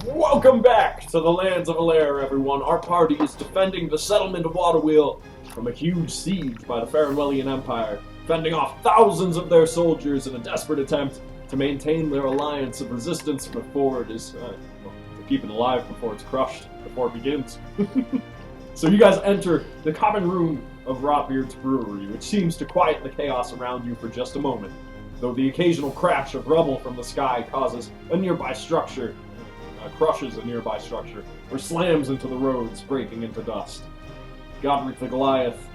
Welcome back to the lands of Alaire, everyone. Our party is defending the settlement of Waterwheel from a huge siege by the Farinwellian Empire, fending off thousands of their soldiers in a desperate attempt to maintain their alliance of resistance before it is, to keep it alive before it's crushed, before it begins. So you guys enter the common room of Rotbeard's brewery, which seems to quiet the chaos around you for just a moment, though the occasional crash of rubble from the sky causes a nearby structure, crushes a nearby structure, or slams into the roads, breaking into dust. Godric the Goliath,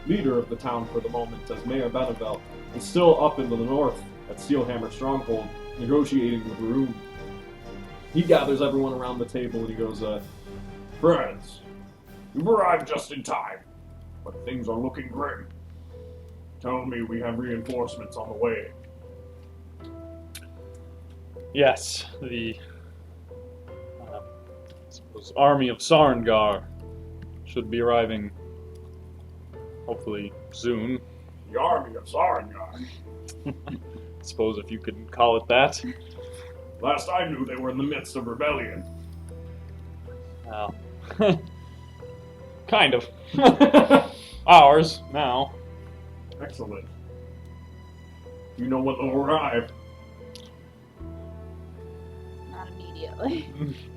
leader of the town for the moment, as Mayor Benevelt, is still up into the north at Steelhammer Stronghold, negotiating with Rune. He gathers everyone around the table and he goes, Friends, you've arrived just in time, but things are looking grim. Tell me we have reinforcements on the way. Yes, the army of Sarangar should be arriving, hopefully soon. The army of Sarangar? I suppose if you could call it that. Last I knew, they were in the midst of rebellion. Well, kind of. Ours, now. Excellent. You know when they'll arrive? Not immediately.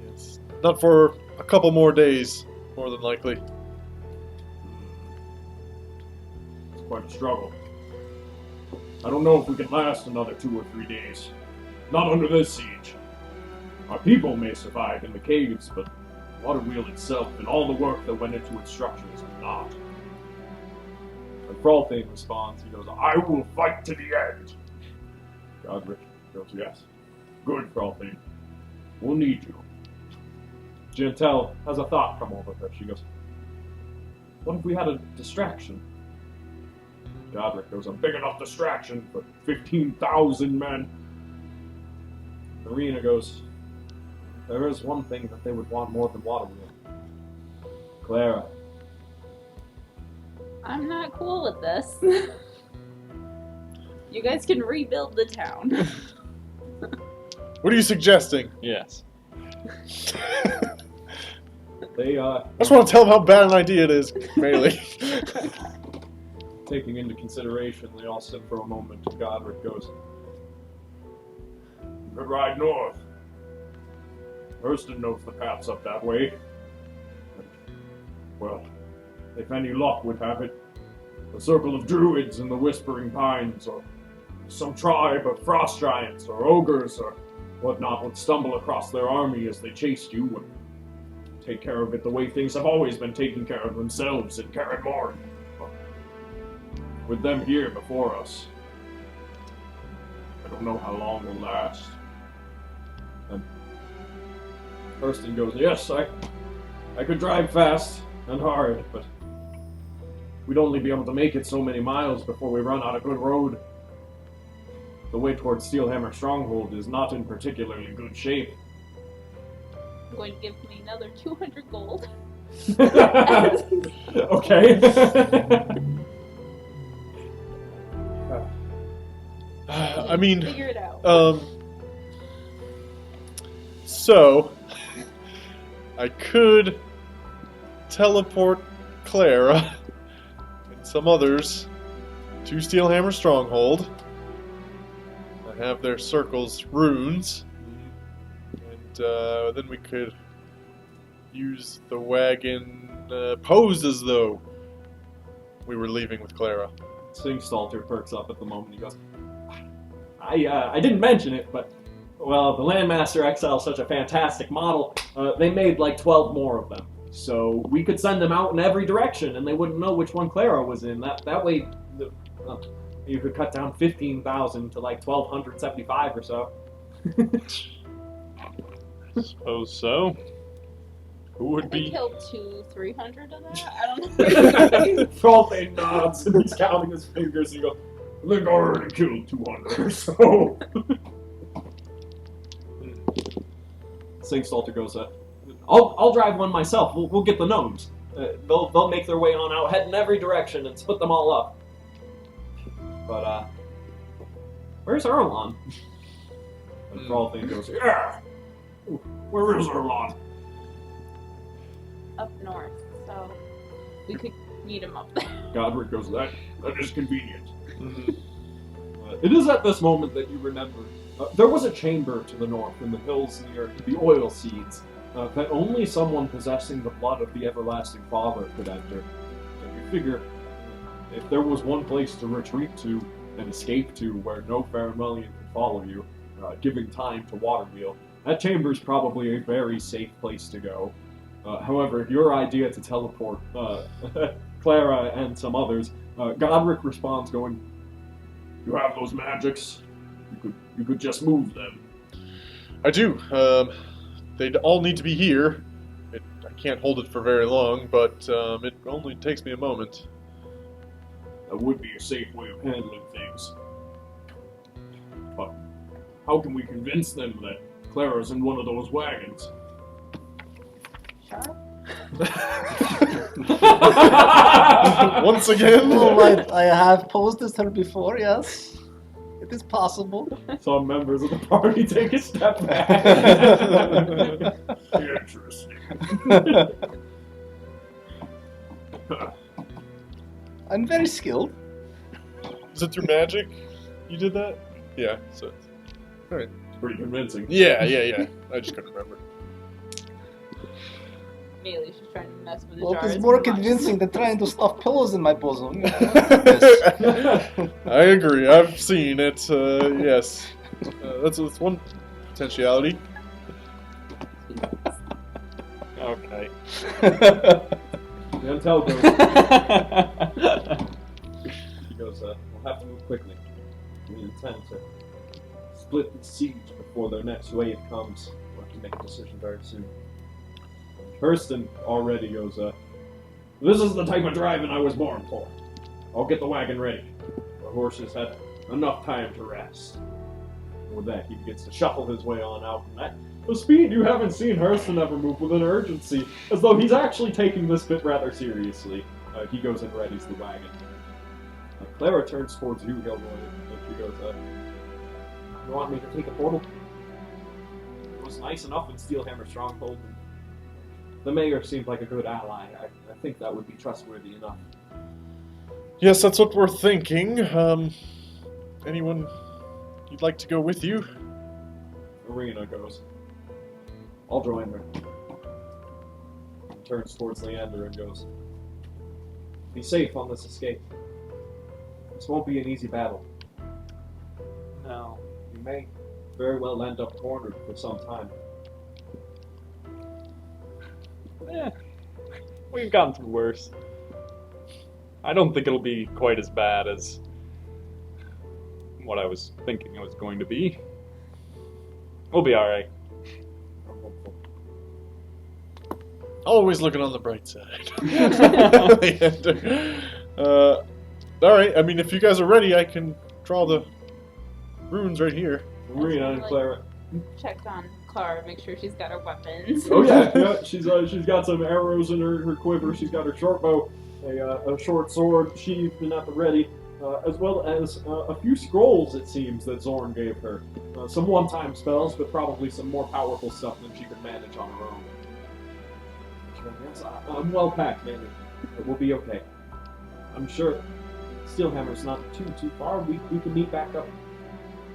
Yes. Not for a couple more days, more than likely. It's quite a struggle. I don't know if we can last another 2 or 3 days. Not under this siege. Our people may survive in the caves, but Waterwheel itself and all the work that went into its structures will not. And Frolthane responds, he goes, I will fight to the end. Godric goes, yes. Good, Frolthane. We'll need you. Jantel has a thought come over her. She goes, what if we had a distraction? Godric goes, a big enough distraction for 15,000 men. Marina goes, there is one thing that they would want more than Waterwheel. Clara. I'm not cool with this. You guys can rebuild the town. What are you suggesting? Yes. They, I just want to tell them how bad an idea it is, mainly. taking into consideration, they all sit for a moment, and Godric goes, you could ride north. Hurston knows the paths up that way. And, well, if any luck would have it, the circle of druids in the Whispering Pines, or some tribe of frost giants, or ogres, or whatnot would stumble across their army as they chased you and take care of it the way things have always been taking care of themselves in Karin Morn. With them here before us, I don't know how long will last. And Hurston goes, yes, I could drive fast and hard, but we'd only be able to make it so many miles before we run out of good road. The way towards Steelhammer Stronghold is not in particularly good shape. I'm going to give me another 200 gold. Okay. I mean, Figure it out. So, I could teleport Clara and some others to Steelhammer Stronghold. I have their circles runes, and then we could use the wagon pose as though we were leaving with Clara. Singstalter perks up at the moment. He goes, I didn't mention it, but, well, the Landmaster XL is such a fantastic model. They made like 12 more of them. So we could send them out in every direction, and they wouldn't know which one Clara was in. That way, you could cut down 15,000 to like 1,275 or so. Suppose so. Who would I be? killed 300 of that? I don't know. Frolthane nods, and he's counting his fingers, and he goes, I think I already killed 200 or so. Singstalter goes, I'll drive one myself. We'll get the gnomes. They'll make their way on out, head in every direction, and split them all up. But, where's Erlon? And Frolthane goes, yeah! Where is Erlon? Up north, so we could meet him up there. Godric goes, that is convenient. It is at this moment that you remember. There was a chamber to the north in the hills near the oil seeds that only someone possessing the blood of the everlasting Father could enter. And you figure, if there was one place to retreat to and escape to where no Faramelian could follow you, giving time to Waterwheel, that chamber is probably a very safe place to go. However, your idea to teleport Clara and some others, Godric responds going, "You have those magics. You could just move them." I do. They'd all need to be here. I can't hold it for very long, but it only takes me a moment. That would be a safe way of handling things. But how can we convince them that Clara's in one of those wagons? Sure. Once again? Alright, I have posed this her before, yes. It is possible. Some members of the party take a step back. Interesting. I'm very skilled. Is it through magic you did that? Yeah, so. Alright. Pretty convincing. Yeah. I just couldn't remember. Amelie's just trying to mess with the Well, jars. it's more too much. convincing than trying to stuff pillows in my bosom. Yes. I agree. I've seen it. Yes, that's one potentiality. Okay. The Untel goes. He goes, we'll have to move quickly. We intend to split the siege before their next wave comes. We'll have to make a decision very soon. Hurston already goes, this is the type of driving I was born for. I'll get the wagon ready. The horses had enough time to rest. And with that, he begins to shuffle his way on out. And at the speed you haven't seen Hurston ever move with an urgency, as though he's actually taking this bit rather seriously. He goes and readies the wagon. Clara turns towards you, Gilroy, and she goes, you want me to take a portal? It was nice enough in Steelhammer Stronghold. The mayor seemed like a good ally. I think that would be trustworthy enough. Yes, that's what we're thinking. Anyone you'd like to go with you? Arena goes, I'll join her. He turns towards Leander and goes, be safe on this escape. This won't be an easy battle. No. You may very well end up cornered for some time. We've gone through worse. I don't think it'll be quite as bad as what I was thinking it was going to be. We'll be alright. I'm hopeful. Always looking on the bright side. Alright, I mean, if you guys are ready, I can draw the runes right here. Arena and Clara. Check on Clara, make sure she's got her weapons. Oh yeah, she's got some arrows in her quiver. She's got her short bow, a short sword sheathed and at the ready, as well as a few scrolls, it seems, that Zorn gave her. Some one-time spells, but probably some more powerful stuff than she could manage on her own. Yes, I'm well packed, man. We'll be okay. I'm sure Steelhammer's not too far. We can meet back up.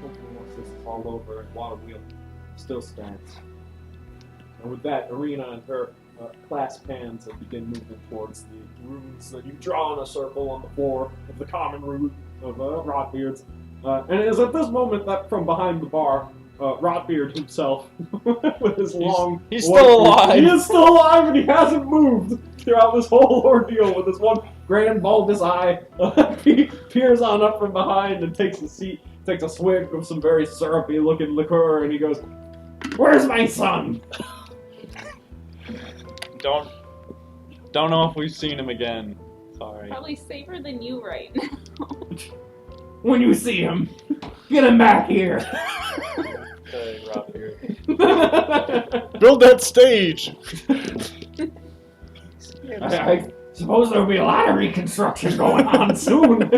Hopefully once this is all over and Waterwheel still stands. And with that, Arena and her clasp hands and begin moving towards the runes that you draw in a circle on the floor of the common root of Rotbeard's. And it is at this moment that from behind the bar, Rotbeard himself, with his long... He's still alive! He is still alive and he hasn't moved throughout this whole ordeal with his one grand bulbous eye. He peers on up from behind and takes a seat, takes a swig of some very syrupy looking liqueur, and he goes, "Where's my son?" Don't know if we've seen him again. Sorry. Probably safer than you right now. When you see him, get him back here. Okay, Rob here. Build that stage! I suppose there'll be a lot of reconstruction going on soon.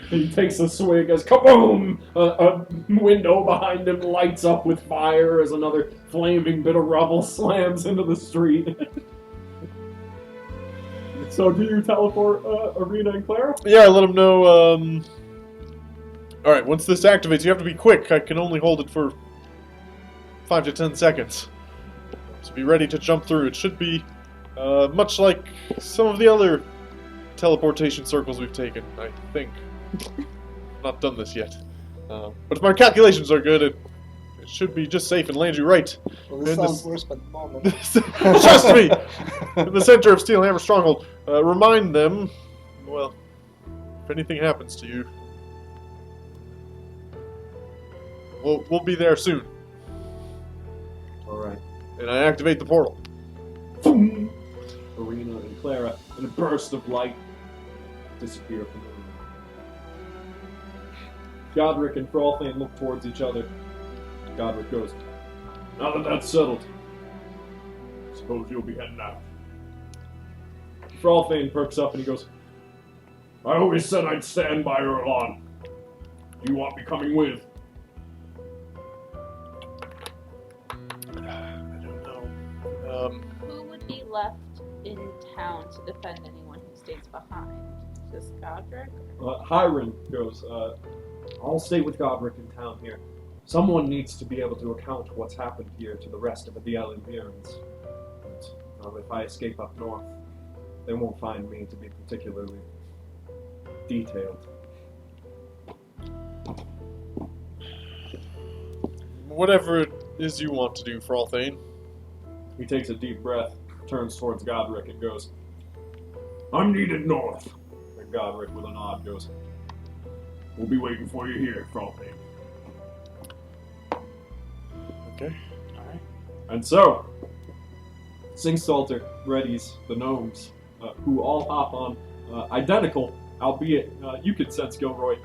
He takes a swig as kaboom! A window behind him lights up with fire as another flaming bit of rubble slams into the street. So do you teleport Arena and Clara? Yeah, I let him know. Alright, once this activates, you have to be quick. I can only hold it for 5 to 10 seconds. So be ready to jump through. It should be much like some of the other teleportation circles we've taken, I think. Not done this yet. But if my calculations are good, it should be just safe and land you right. Well, this in sounds worse by the moment. Trust me! In the center of Steelhammer Stronghold. Remind them, well, if anything happens to you, we'll be there soon. Alright. And I activate the portal. Boom! Arena and Clara, in a burst of light, disappear from the room. Godric and Frolfane look towards each other. Godric goes, "Now that that's settled, suppose you'll be heading out." Frolfane perks up and he goes, "I always said I'd stand by her along. You want me coming with?" I don't know. Who would be left in town to defend anyone who stays behind? Just Godric? Hiron goes, "I'll stay with Godric in town here. Someone needs to be able to account what's happened here to the rest of the Alaire. But if I escape up north, they won't find me to be particularly detailed." Whatever it is you want to do, Frolfane. He takes a deep breath, turns towards Godric and goes, "I'm needed north." And Godric, with a nod, goes, "We'll be waiting for you here, Frolfane." Okay. Alright. And so, Singstalter readies the gnomes, who all hop on identical, albeit you could sense, Gilroy,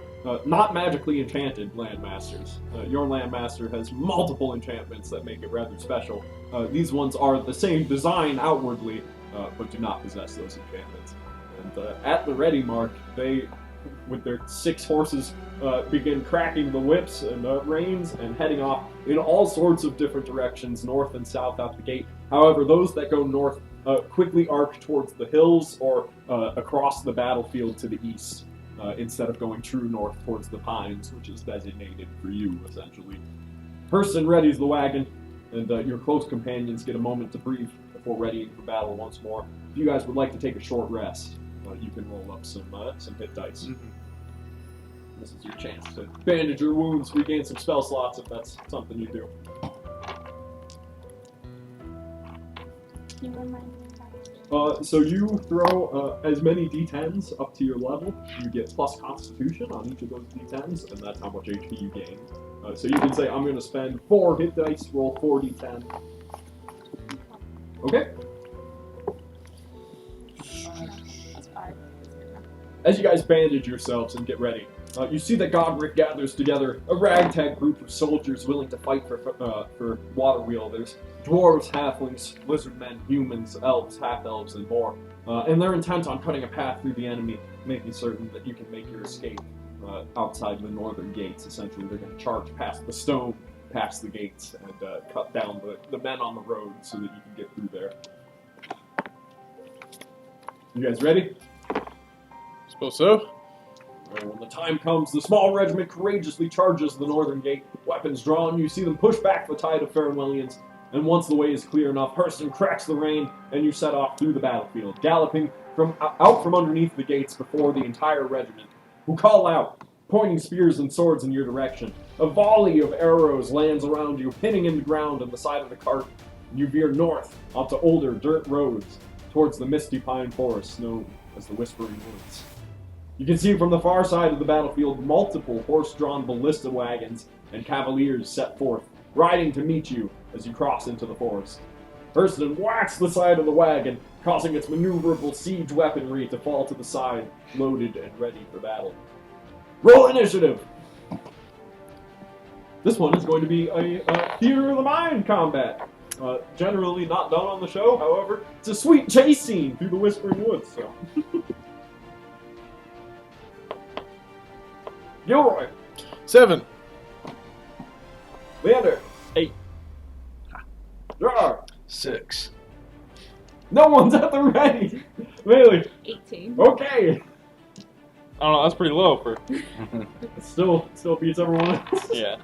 not magically enchanted landmasters. Your landmaster has multiple enchantments that make it rather special. These ones are the same design outwardly, but do not possess those enchantments. And at the ready mark, they, with their 6 horses, begin cracking the whips and reins and heading off in all sorts of different directions, north and south out the gate. However, those that go north quickly arc towards the hills or across the battlefield to the east, instead of going true north towards the pines, which is designated for you, essentially. Hurston readies the wagon, and your close companions get a moment to breathe before readying for battle once more. If you guys would like to take a short rest, you can roll up some hit dice. Mm-hmm. This is your chance to bandage your wounds, regain some spell slots if that's something you do. Can you remind me? So you throw as many d10s up to your level. You get plus Constitution on each of those d10s, and that's how much HP you gain. So you can say, I'm going to spend 4 hit dice, roll 4 d10. Okay. That's 5. That's good enough. As you guys bandage yourselves and get ready, you see that Godric gathers together a ragtag group of soldiers willing to fight for Waterwheel. There's dwarves, halflings, lizardmen, humans, elves, half-elves, and more. And they're intent on cutting a path through the enemy, making certain that you can make your escape outside the northern gates. Essentially, they're going to charge past the stone, past the gates, and cut down the men on the road so that you can get through there. You guys ready? Suppose so. When the time comes, the small regiment courageously charges the northern gate. Weapons drawn, you see them push back the tide of Farinwellians, and once the way is clear enough, Hurston cracks the rein, and you set off through the battlefield, galloping out from underneath the gates before the entire regiment, who call out, pointing spears and swords in your direction. A volley of arrows lands around you, pinning in the ground on the side of the cart, and you veer north onto older dirt roads towards the misty pine forest known as the Whispering Woods. You can see from the far side of the battlefield multiple horse-drawn ballista wagons and cavaliers set forth, riding to meet you as you cross into the forest. Hurston whacks the side of the wagon, causing its maneuverable siege weaponry to fall to the side, loaded and ready for battle. Roll initiative! This one is going to be a theater of the mind combat. Generally not done on the show, however, it's a sweet chase scene through the Whispering Woods, so... Gilroy. 7. Leander. 8. Jar. 6. No one's at the ready. Melee. 18. Okay. I don't know, that's pretty low for... Still beats everyone else. Yeah.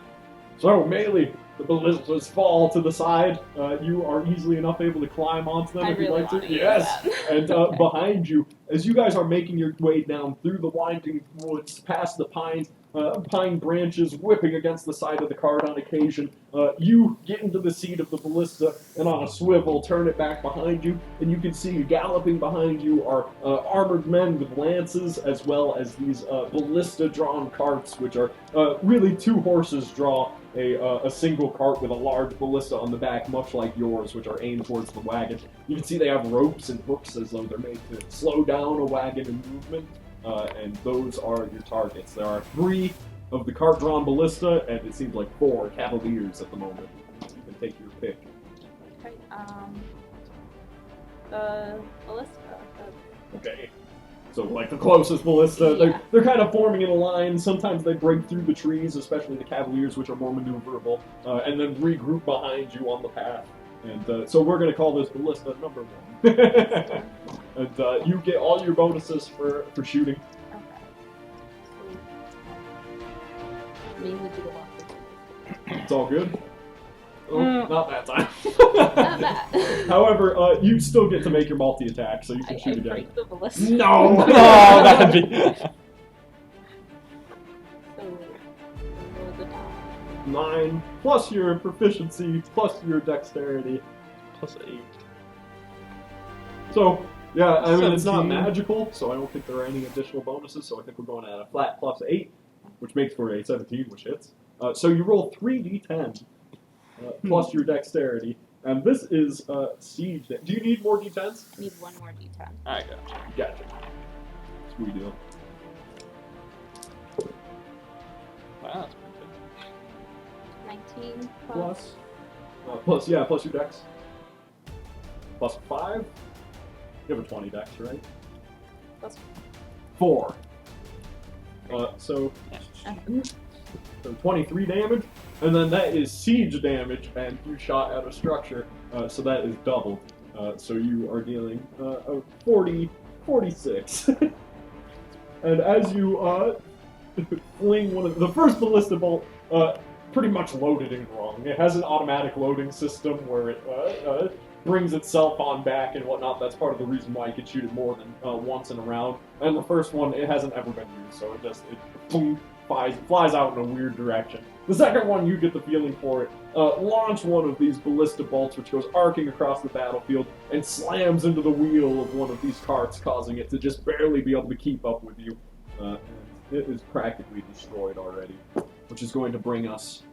So, Melee, the ballistas fall to the side. You are easily enough able to climb onto them I if you'd really like to. want to use Yes. that. And behind you, as you guys are making your way down through the winding woods, past the pines, pine branches whipping against the side of the cart on occasion, you get into the seat of the ballista and on a swivel turn it back behind you, and you can see galloping behind you are armored men with lances, as well as these ballista-drawn carts, which are really 2 horses draw a single cart with a large ballista on the back, much like yours, which are aimed towards the wagon. You can see they have ropes and hooks as though they're made to slow down a wagon in movement, and those are your targets. There are 3 of the cart-drawn ballista, and it seems like 4 cavaliers at the moment. You can take your pick. Okay, the ballista. Okay. So, like, the closest ballista, Yeah. they're kind of forming in a line. Sometimes they break through the trees, especially the cavaliers, which are more maneuverable, and then regroup behind you on the path. And so we're going to call this ballista number 1. And you get all your bonuses for shooting. Okay. So, mainly do the walk. It's all good. Oh, not that time. Not bad. However, you still get to make your multi-attack, so you can I shoot again. break the ballista. No! Oh, that'd be... So, roll the die. 9, plus your proficiency, plus your dexterity. Plus 8. So, yeah, I mean, it's not 17. magical, so I don't think there are any additional bonuses, so I think we're going at a flat plus 8, which makes for a 17, which hits. So you roll 3d10, plus your dexterity, and this is siege. Do you need more d10s? I need 1 more d10. I got you. Gotcha. Sweet deal. Wow, that's pretty good. 19 plus. Plus your dex. Plus 5. You have a 20 dex, right? Plus 4. So uh, 23 damage, and then that is siege damage, and you shot at a structure, so that is doubled. So you are dealing 46. And as you fling one of the first ballista bolt, pretty much loaded in wrong. It has an automatic loading system where it brings itself on back and whatnot. That's part of the reason why you can shoot it more than once in a round. And the first one, it hasn't ever been used, so it boom, flies out in a weird direction. The second one, you get the feeling for it. Launch one of these ballista bolts, which goes arcing across the battlefield and slams into the wheel of one of these carts, causing it to just barely be able to keep up with you. And it is practically destroyed already, which is going to bring us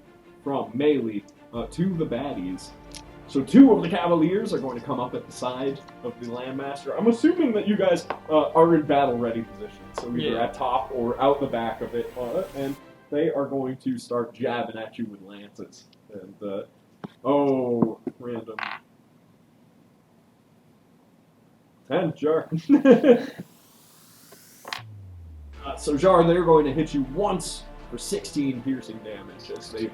from melee to the baddies. So 2 of the cavaliers are going to come up at the side of the landmaster. I'm assuming that you guys are in battle-ready position, so either at top or out the back of it, and they are going to start jabbing at you with lances. And random 10, sure. So Jar, they're going to hit you once for 16 piercing damage as they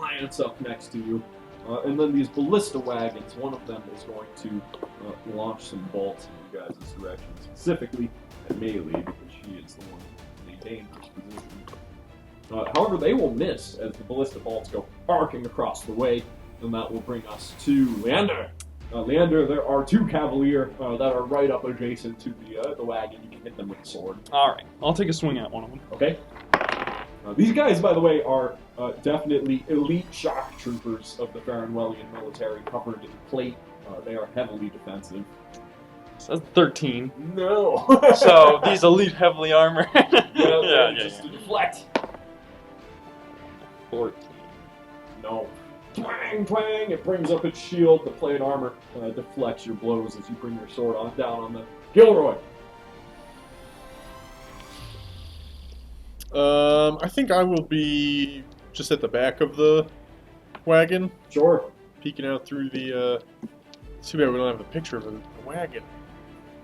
lance up next to you. And then these ballista wagons, one of them is going to launch some bolts in you guys' direction, specifically at melee, because she is the one in a dangerous position. However, they will miss as the ballista bolts go arcing across the way, and that will bring us to Leander. Leander, there are 2 cavalier that are right up adjacent to the wagon. You can hit them with a sword. Alright, I'll take a swing at one of them. Okay? These guys, by the way, are definitely elite shock troopers of the Farrenwellian military, covered in plate. They are heavily defensive. So that's 13. No! So these elite heavily armored. Just to deflect. 14. No. Twang, twang! It brings up its shield. The plate armor deflects your blows as you bring your sword down on the Gilroy. I think I will be just at the back of the wagon, Sure. peeking out through the, too bad we don't have the picture of the wagon.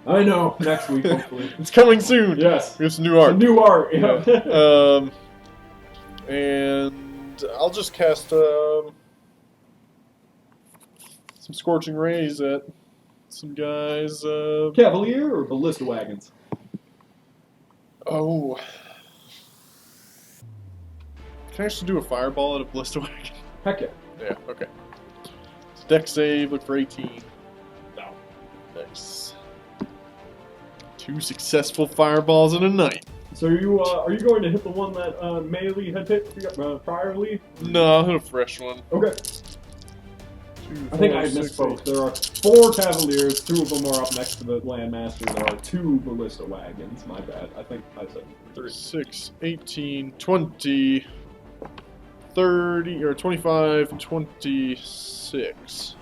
I know. Next week, hopefully. It's coming soon! Yes. We have some new art. Some new art. Yeah. And I'll just cast some scorching rays at some guys. Cavalier or ballista wagons? Oh. Can I actually do a fireball at a ballista wagon? Heck yeah. Yeah, okay. So deck save, look for 18. No. Nice. 2 successful fireballs in a night. So are you going to hit the one that Melee had hit priorly? No, I'll hit a fresh one. Okay. 2, I think 4, I 6, misspoke. 8. There are 4 Cavaliers, 2 of them are up next to the Landmaster. There are 2 ballista wagons. My bad. I think I said 3. 6, 18, 20, 30, or 25, 26.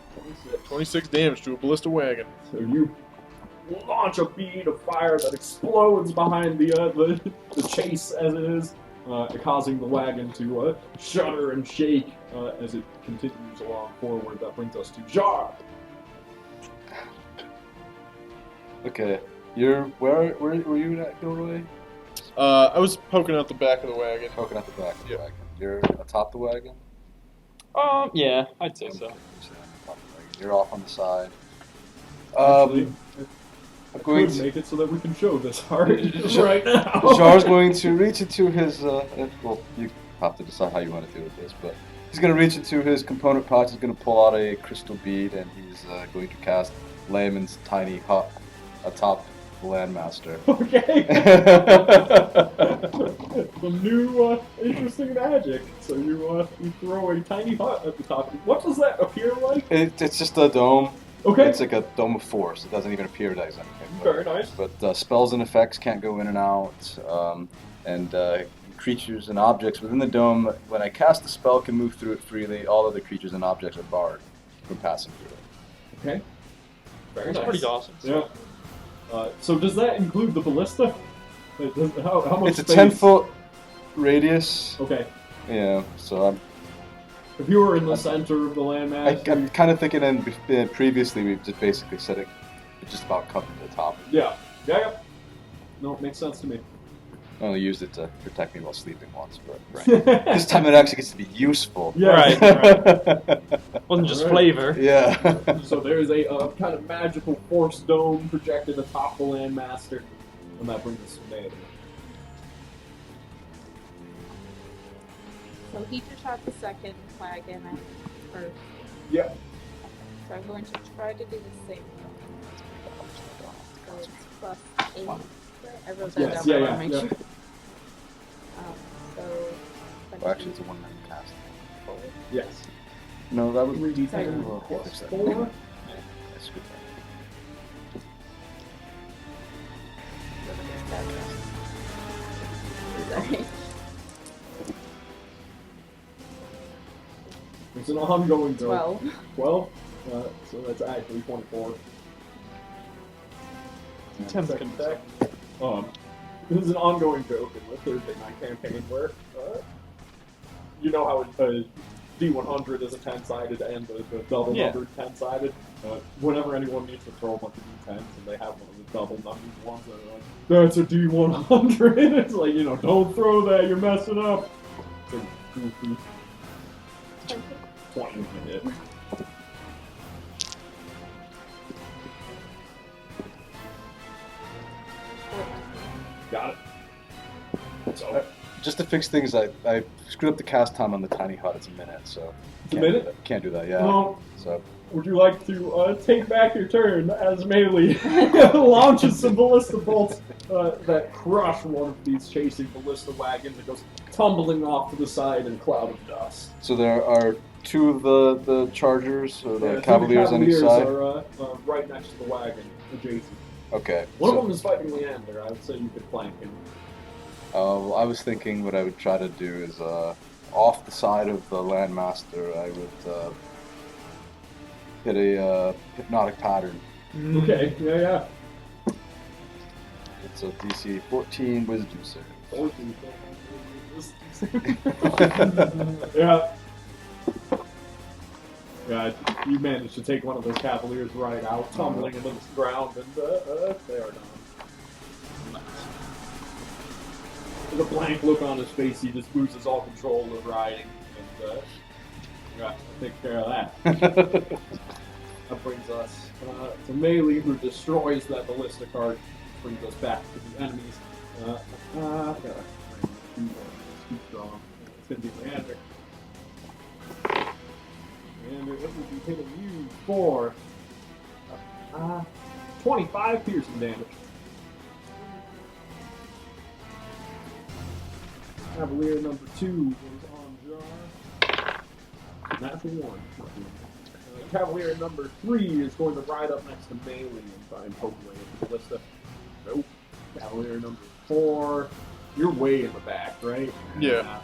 26 damage to a ballista wagon. So you launch a bead of fire that explodes behind the chase as it is, causing the wagon to shudder and shake as it continues along forward. That brings us to Jar. Okay, where were you at, Gilroy? I was poking out the back of the wagon. Poking at the back of the Yep. wagon. You're atop the wagon? Yeah, I'd say so. You're off on the side. Actually, I'm going could to... make it so that we can show this art Jar- right now. Jar's going to reach into his, well, you have to decide how you want to deal with this, but he's going to reach into his component pouch, he's going to pull out a crystal bead, and he's going to cast Layman's Tiny Hut atop the Landmaster. Okay. The new interesting magic. So you throw a tiny hut at the top. What does that appear like? It's just a dome. Okay. It's like a dome of force. It doesn't even appear as anything. Very nice. But spells and effects can't go in and out, and creatures and objects within the dome, when I cast the spell, can move through it freely. All other creatures and objects are barred from passing through it. Okay. Very That's nice. pretty awesome. Yeah. So does that include the ballista? How much It's a space? 10-foot radius. Okay. Yeah, so If you were in the center of the landmass, I'm kind of thinking, and previously we've just basically said it just about covered the top. yeah. No, it makes sense to me. I only used it to protect me while sleeping once, but Right. this time it actually gets to be useful. Yeah. Right. Wasn't just Right. flavor. Yeah. So there's a kind of magical force dome projected atop the landmaster, and that brings us to Melee. So he just shot the second wagon at first. Yep. So I'm going to try to do the same. So it's plus 8. I wrote that Yes, down. yeah, I yeah, want to make yeah. sure. So. Well, actually, it's a one-man cast. Yes. No, that would 3d10 Well, plus fix that. 4. That's good. Sorry. It's an ongoing joke. 12. 12? So that's actually 24. Ten's Second gonna attack. This is an ongoing joke in the Thursday night campaign where you know how a D100 is a 10-sided and the double Yeah. numbered 10-sided. Whenever anyone needs to throw a bunch of D10s and they have one of the double numbered ones, they're like, "That's a D100." It's like, don't throw that. You're messing up. So goofy. 20 hit. Got it. So Just to fix things, I screwed up the cast time on the tiny hut. It's a minute, so It's a minute? Can't do that. Yeah. Well, So would you like to take back your turn as Melee launches some ballista bolts that crush one of these chasing ballista wagons and goes tumbling off to the side in a cloud of dust? so there are two of the chargers or the Yeah, Cavaliers on each side. are right next to the wagon, adjacent. Okay. One so- of them is fighting Leander. I would say you could flank him. Well, I was thinking what I would try to do is off the side of the Landmaster, I would hit a hypnotic pattern. Okay, yeah. It's a DC 14 Wisdom save. Yeah. Yeah, you managed to take one of those Cavaliers right out, tumbling into the ground, and they are done. With a blank look on his face, he just loses all control of riding, and yeah, take care of that. That brings us to Melee, who destroys that ballista cart. Brings us back to the enemies. Keep strong. It's gonna be Leander. Leander, it will be hitting you for 25 piercing damage. Cavalier number 2 is on Jar. Natural 1. Cavalier number 3 is going to ride up next to Melee and try and poke away at the ballista. Nope. Cavalier number 4. You're way in the back, right? Yeah.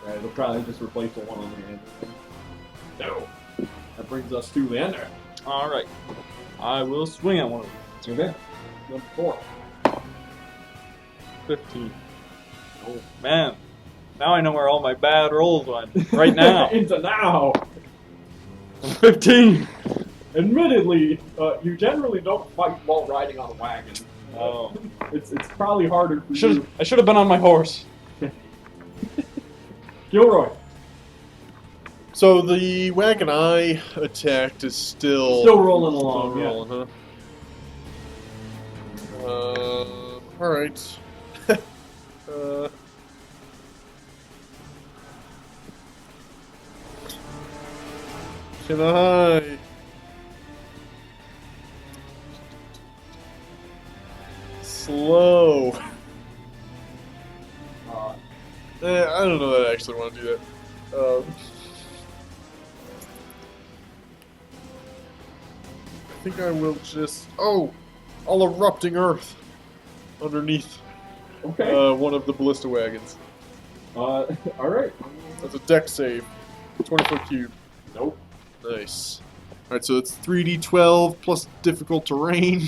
Right, it'll probably just replace the one on the end. No. That brings us to Leander. Alright. I will swing at one of them. Okay. Number 4. 15. Oh, man. Now I know where all my bad rolls went. Right now. Into now. 15. Admittedly, you generally don't fight while riding on a wagon. Oh. It's probably harder for you. I should have been on my horse. Gilroy. So the wagon I attacked is still Rolling along, still yeah. rolling, huh? All right. Can I? Slow. I don't know that I actually want to do that. I think I will just... Oh! All erupting earth underneath Okay. one of the ballista wagons. Alright. That's a deck save. 20-foot cube. Nope. Nice. Alright, so it's 3d12 plus difficult terrain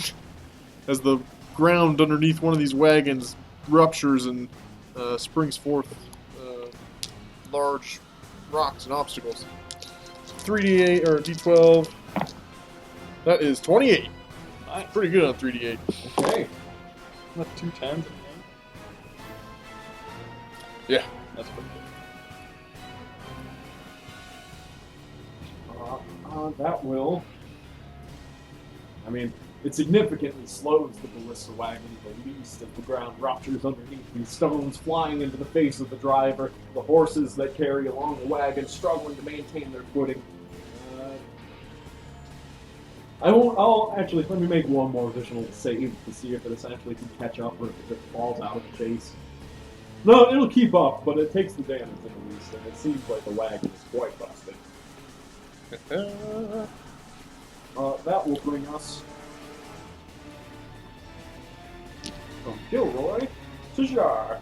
as the ground underneath one of these wagons ruptures and springs forth large rocks and obstacles. 3d8 or d12. That is 28. Nice. Pretty good on 3d8. Okay. Not 2 10s. Yeah. That's pretty good. That will... I mean, it significantly slows the ballista wagon the least as the ground ruptures underneath these stones flying into the face of the driver, the horses that carry along the wagon struggling to maintain their footing. I'll actually, let me make one more additional save to see if it essentially can catch up or if it just falls out of the chase. No, it'll keep up, but it takes the damage at least, and it seems like the wagon is quite busted. That will bring us from Gilroy to Jar.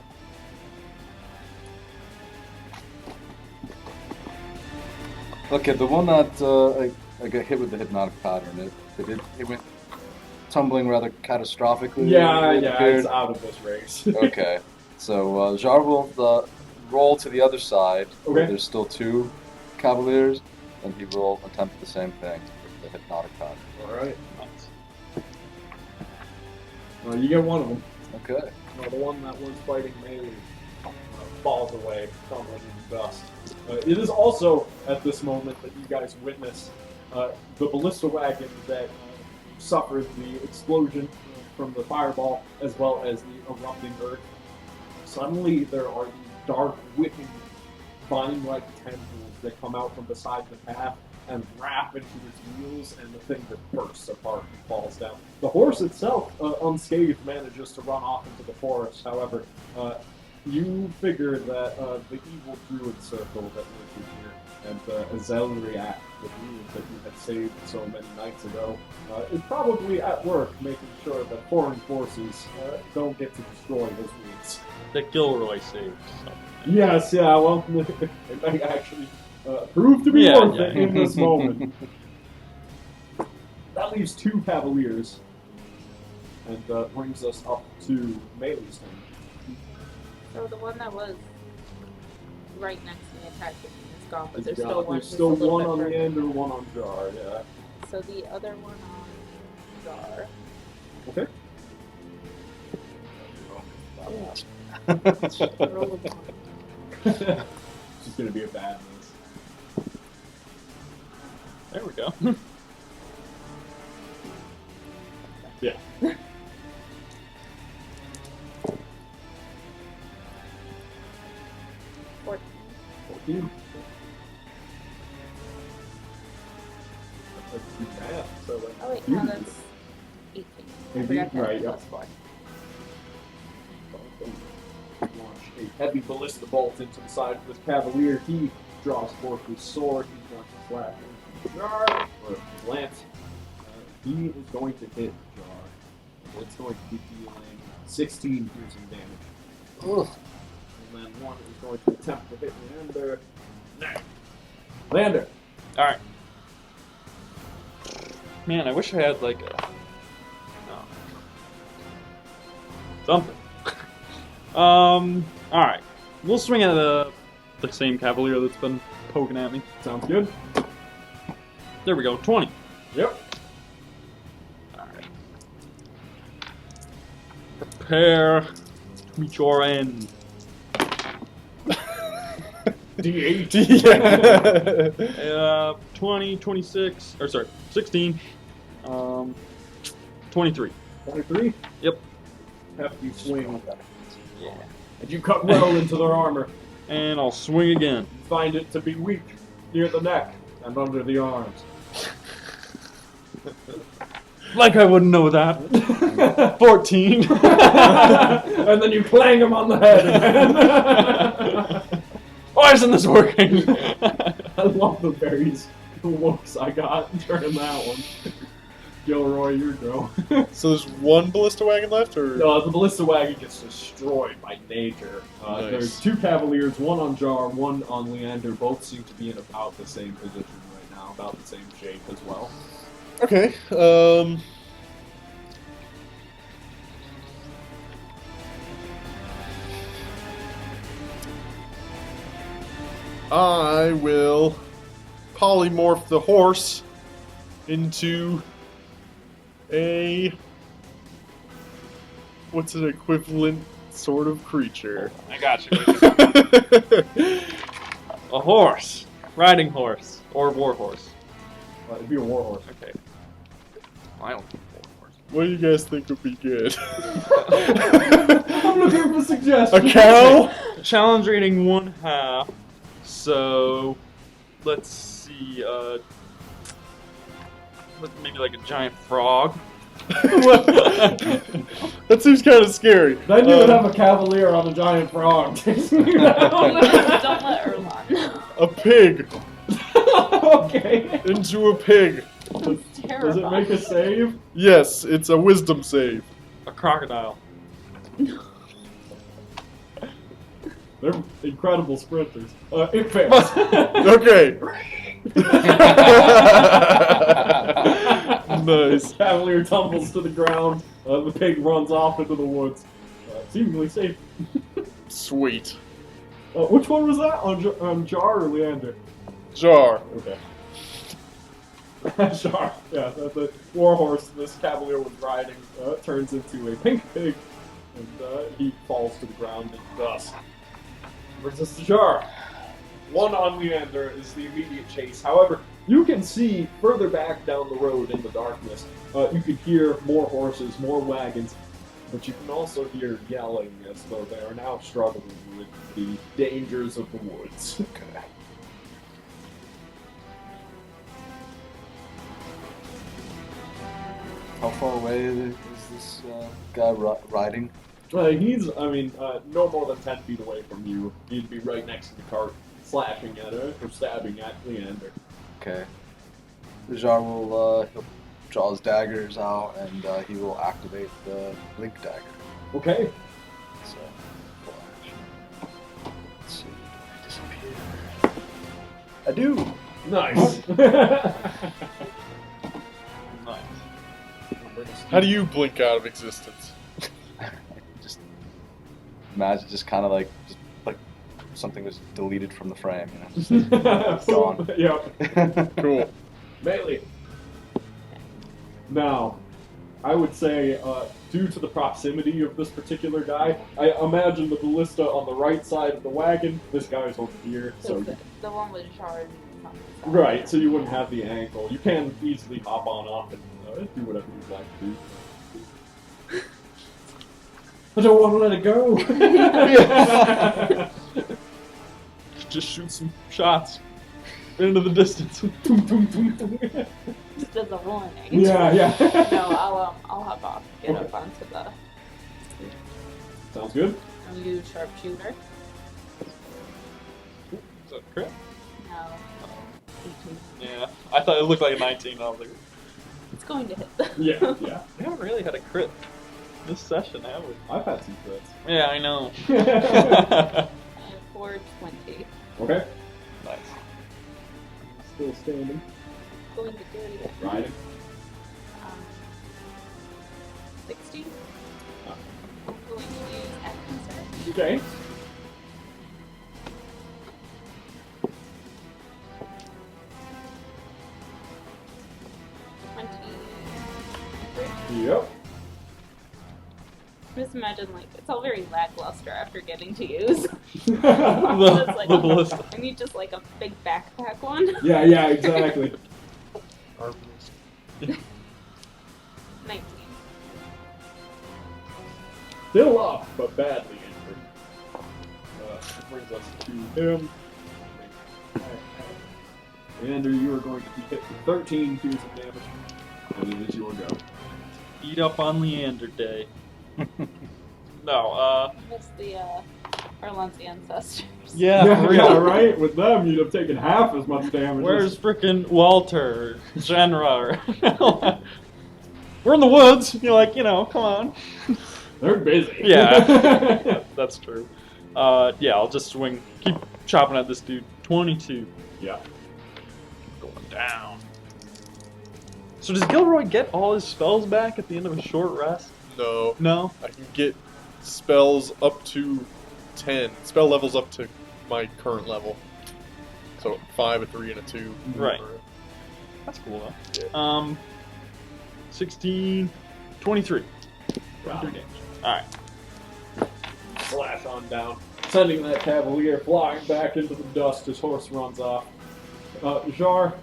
Okay, the one that I got hit with the hypnotic pattern, it went tumbling rather catastrophically. Yeah, it appeared. it's out of this race. Okay, so Jar will roll to the other side, where Okay. there's still 2 cavaliers, and he will attempt the same thing with the hypnotic pattern. Alright. Nice. You get one of them. Okay. The one that was fighting Melee falls away, tumbling in the dust. It is also at this moment that you guys witness the ballista wagon that suffered the explosion from the fireball, as well as the erupting earth. Suddenly, there are these dark, whipping, vine-like tendrils that come out from beside the path and wrap into its wheels, and the thing that bursts apart and falls down. The horse itself, unscathed, manages to run off into the forest. However, you figure that the evil druid circle that lives here and Azelriac, the druid that you had saved so many nights ago, is probably at work making sure that foreign forces don't get to destroy those woods. That Gilroy saved. So. Yes, yeah, well, it may actually prove to be worth it in this moment. That leaves 2 cavaliers, and brings us up to Melee's turn. So the one that was right next to me attacking me is gone, but there's Yeah, still one. there's just still a little one bit on the further. end and one on Jar, yeah. So the other one on Jar. Okay. Roll a one. It's just gonna be a bad miss. There we go. Yeah. 14. 14. That's too bad. So like, Oh wait, no, that's 18. I 18, forgot that right, yeah. plus 4. launch a heavy ballista bolt into the side of this cavalier. He draws forth his sword. He's going to slash into Jar, or his lance. He is going to hit Jar. It's going to be dealing 16 piercing damage. Ugh. And then one is going to attempt to hit Leander. Nah. Leander! Alright. Man, I wish I had like a... No. Something. Alright. We'll swing at the same cavalier that's been poking at me. Sounds good. There we go, 20. Yep. Alright. Prepare to meet your end. D8. 20, 26, or sorry, 16, 23. 23? Yep. Hefty swing. Yeah. And you cut well into their armor. And I'll swing again. You find it to be weak near the neck and under the arms. Like I wouldn't know that. 14. And then you clang him on the head. Why isn't this working? I love the various looks I got during that one. Gilroy, your go. So there's one ballista wagon left, or No, the ballista wagon gets destroyed by nature. Nice. There's two cavaliers, one on Jar, one on Leander. Both seem to be in about the same position right now, about the same shape as well. okay? I will polymorph the horse into a what's an equivalent sort of creature. I got you. A horse. Riding horse. Or war horse. It'd be a warhorse. Okay. I don't think war horse. What do you guys think would be good? I'm looking for suggestions. A cow? Challenge rating 1/2. So let's see, maybe like a giant frog. That seems kind of scary. Then you would have a cavalier on a giant frog. Don't let Erlon know. A pig Okay. into a pig. Does it Terrifying. make a save? Yes, it's a wisdom save. A crocodile. They're incredible sprinters. It fails. Okay. Nice. Cavalier tumbles to the ground. The pig runs off into the woods. Seemingly safe. Sweet. Which one was that? On Jar or Leander? Jar. Okay. Jar. Yeah, the warhorse this cavalier was riding turns into a pink pig, and he falls to the ground in dust. Brings us to Jar. One on Leander is the immediate chase. However, you can see further back down the road in the darkness. You can hear more horses, more wagons, but you can also hear yelling as though they are now struggling with the dangers of the woods. Okay. How far away is this guy riding? He's, no more than 10 feet away from you. He'd be right next to the cart, slashing at her, or stabbing at Leander. Okay. Jar will he'll draw his daggers out and he will activate the blink dagger. Okay. So, flash. Let's see. Disappear. I do. Nice. Nice. How do you blink out of existence? Just imagine, just kind of like something was deleted from the frame, you know. Just like, gone. Yeah. Cool. Melee. Now, I would say due to the proximity of this particular guy, I imagine the ballista on the right side of the wagon. This guy's over here, so the one with shards. right. So you wouldn't have the ankle. You can easily hop on off and do whatever you'd like to do. I don't want to let it go. Just shoot some shots into the distance. Just as a warning. Yeah. No, I'll hop off. Get up onto the. Sounds good. I'll use sharpshooter. Is that a crit? No. 18. Yeah. I thought it looked like a 19. I was like, It's going to hit. Yeah. we haven't really had a crit this session, have we? I've had some crits. Yeah, I know. 420. Okay. Nice. Still standing. Going to do it. Riding. 16. I'm going to use action surge. Okay. Yep. Just imagine, like, it's all very lackluster after getting to use. the ballista. I need just, like, a big backpack one. Yeah, exactly. 19. Still up, but badly injured. That brings us to him. Andrew, you are going to be hit with 13 piercing damage, and it is your go. Eat up on Leander Day. No, That's the, Erlon's ancestors. Yeah, for real. Right? With them, you'd have taken half as much damage. Where's frickin' Walter, Genra? We're in the woods. You're like, come on. They're busy. Yeah, that's true. Yeah, I'll just swing. Keep chopping at this dude. 22. Yeah. Going down. So does Gilroy get all his spells back at the end of a short rest? No. No? I can get spells up to 10. Spell levels up to my current level. So 5, a 3, and a 2. Right. That's cool, though. Yeah. 16, 23. Wow. Alright. Slash on down, sending that cavalier flying back into the dust. His horse runs off. Jar,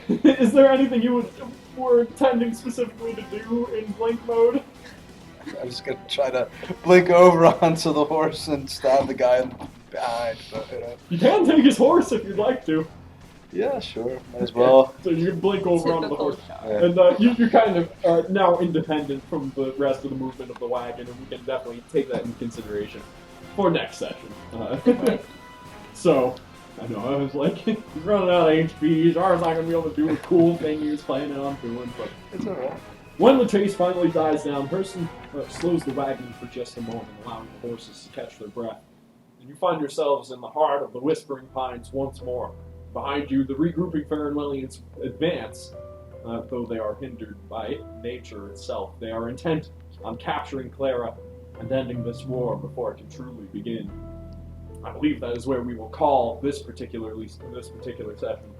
is there anything you were intending specifically to do in blink mode? I'm just gonna try to blink over onto the horse and stab the guy behind. But, You can take his horse if you'd like to. yeah, sure, might as well. So you can blink over onto the horse. Yeah. And you're kind of now independent from the rest of the movement of the wagon, and we can definitely take that into consideration for next session. So, I know, I was like, he's running out of HP, Jar's not going to be able to do the cool thing he was planning on doing, but It's alright. when the chase finally dies down, Person slows the wagon for just a moment, allowing the horses to catch their breath. And you find yourselves in the heart of the Whispering Pines once more. Behind you, the regrouping Farrenwellians advance, though they are hindered by nature itself. They are intent on capturing Clara and ending this war before it can truly begin. I believe that is where we will call this particular session,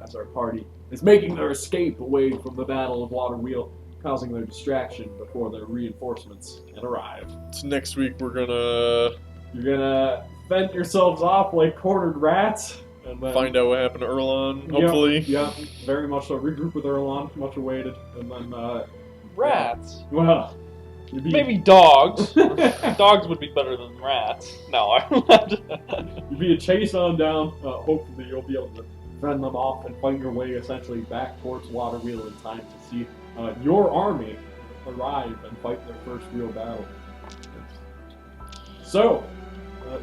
as our party is making their escape away from the Battle of Waterwheel, causing their distraction before their reinforcements can arrive. So next week we're gonna You're gonna fend yourselves off like cornered rats, and then find out what happened to Erlon, hopefully. Yeah, very much so. Regroup with Erlon, much awaited, and then Rats? well, you'd be, Maybe dogs. Dogs would be better than rats. No, you'd be a chase on down. Hopefully, you'll be able to fend them off and fight your way essentially back towards Waterwheel in time to see your army arrive and fight their first real battle. So,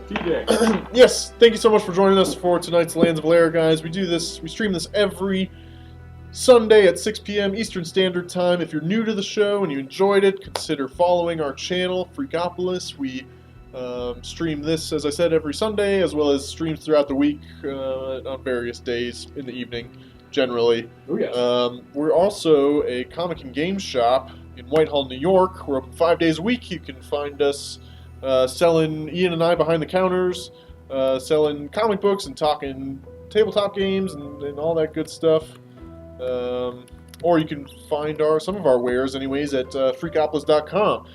TJ. Yes, thank you so much for joining us for tonight's Lands of Alaire, guys. We stream this every Sunday at 6 p.m. Eastern Standard Time. If you're new to the show and you enjoyed it, consider following our channel, Freakopolis. We stream this, as I said, every Sunday, as well as streams throughout the week on various days in the evening, generally. Oh, yes. We're also a comic and game shop in Whitehall, New York. We're open 5 days a week. You can find us selling, Ian and I behind the counters, selling comic books and talking tabletop games and all that good stuff. or you can find some of our wares anyways at freakopolis.com.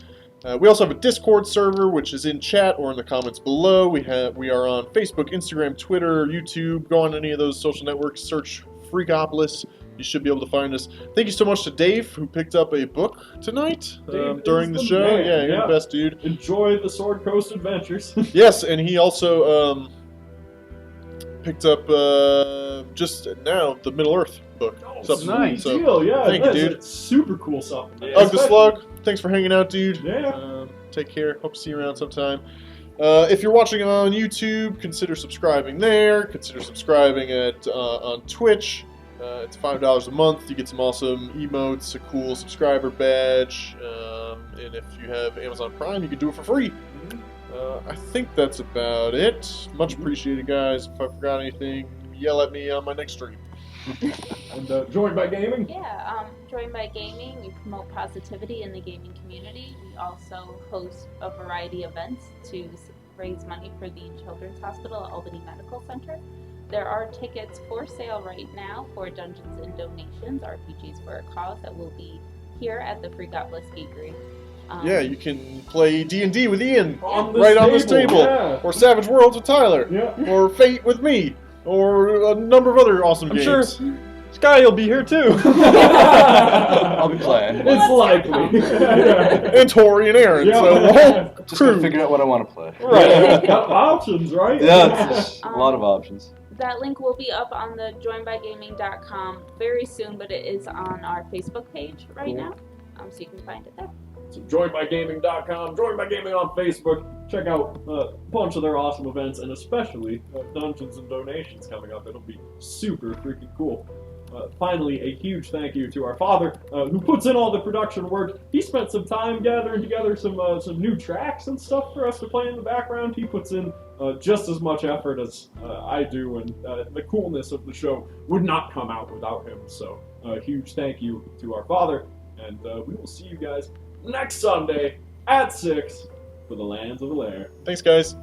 We also have a Discord server, which is in chat or in the comments below. We are on Facebook, Instagram, Twitter, YouTube. Go on any of those social networks, search Freakopolis. You should be able to find us. Thank you so much to Dave, who picked up a book tonight during the show. Man. Yeah, you're the best dude. Enjoy the Sword Coast adventures. Yes, and he also picked up just now the Middle Earth book. Oh, supplement. nice So, deal. Yeah, thank you, that's dude. a super cool supplement. Ugg the Slug, thanks for hanging out, dude. Yeah. Take care. Hope to see you around sometime. If you're watching on YouTube, consider subscribing there. Consider subscribing on Twitch. It's $5 a month. You get some awesome emotes, a cool subscriber badge, and if you have Amazon Prime, you can do it for free. I think that's about it. Much appreciated, guys. If I forgot anything, yell at me on my next stream. And joined by gaming. Yeah, Joined by Gaming, we promote positivity in the gaming community. We also host a variety of events to raise money for the Children's Hospital at Albany Medical Center. There are tickets for sale right now for Dungeons and Donations, RPGs for a Cause, that will be here at the Freakopolis Geekery. Yeah, you can play D&D with Ian On this right on this table. Yeah. Or Savage Worlds with Tyler. Yeah. Or Fate with me. Or a number of other awesome I'm games. sure Sky will be here too. I'll be playing. It's likely. And Tori and Aaron. Yeah. So the whole Just gotta crew. figure out what I want to play. Right. Got options, right? Yeah, it's a lot of options. That link will be up on the joinbygaming.com very soon, but it is on our Facebook page right now, so you can find it there. So joinbygaming.com, join by gaming on Facebook. Check out a bunch of their awesome events, and especially Dungeons and Donations coming up. It'll be super freaking cool. Finally, a huge thank you to our father, who puts in all the production work. He spent some time gathering together some new tracks and stuff for us to play in the background. He puts in just as much effort as I do, and the coolness of the show would not come out without him. So, a huge thank you to our father, and we will see you guys next Sunday at 6 for the Lands of Alaire. Thanks, guys.